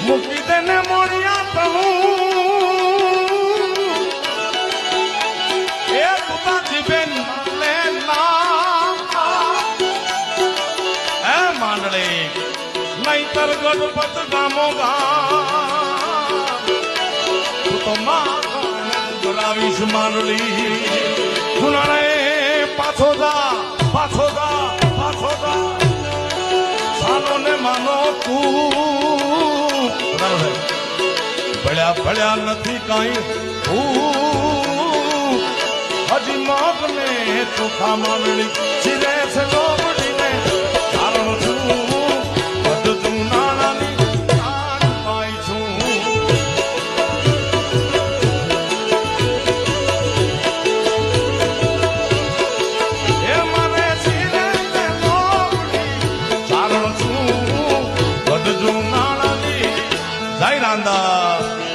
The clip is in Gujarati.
મૂકી દેને મોણિયા તહું એ તુતાજી બેન લે નામ એ માંડળી નહીતર ગણપત ગામો ગામ તું તો માં બોલાવીશ માંડળી સુનાણે પાછો જા પાછો જા પાછો જા સાનો ને માનો તું ભળ્યા ભળ્યા નથી કાંઈ હજી મોગ ને ચોખા માંડળી સિરે છે લોબડીને કારણ છું બધું નાણાની તાણ પાઈ છું એ મને સિરે છે લોબડી કારણ છું બધું નાણાની જય રાંદા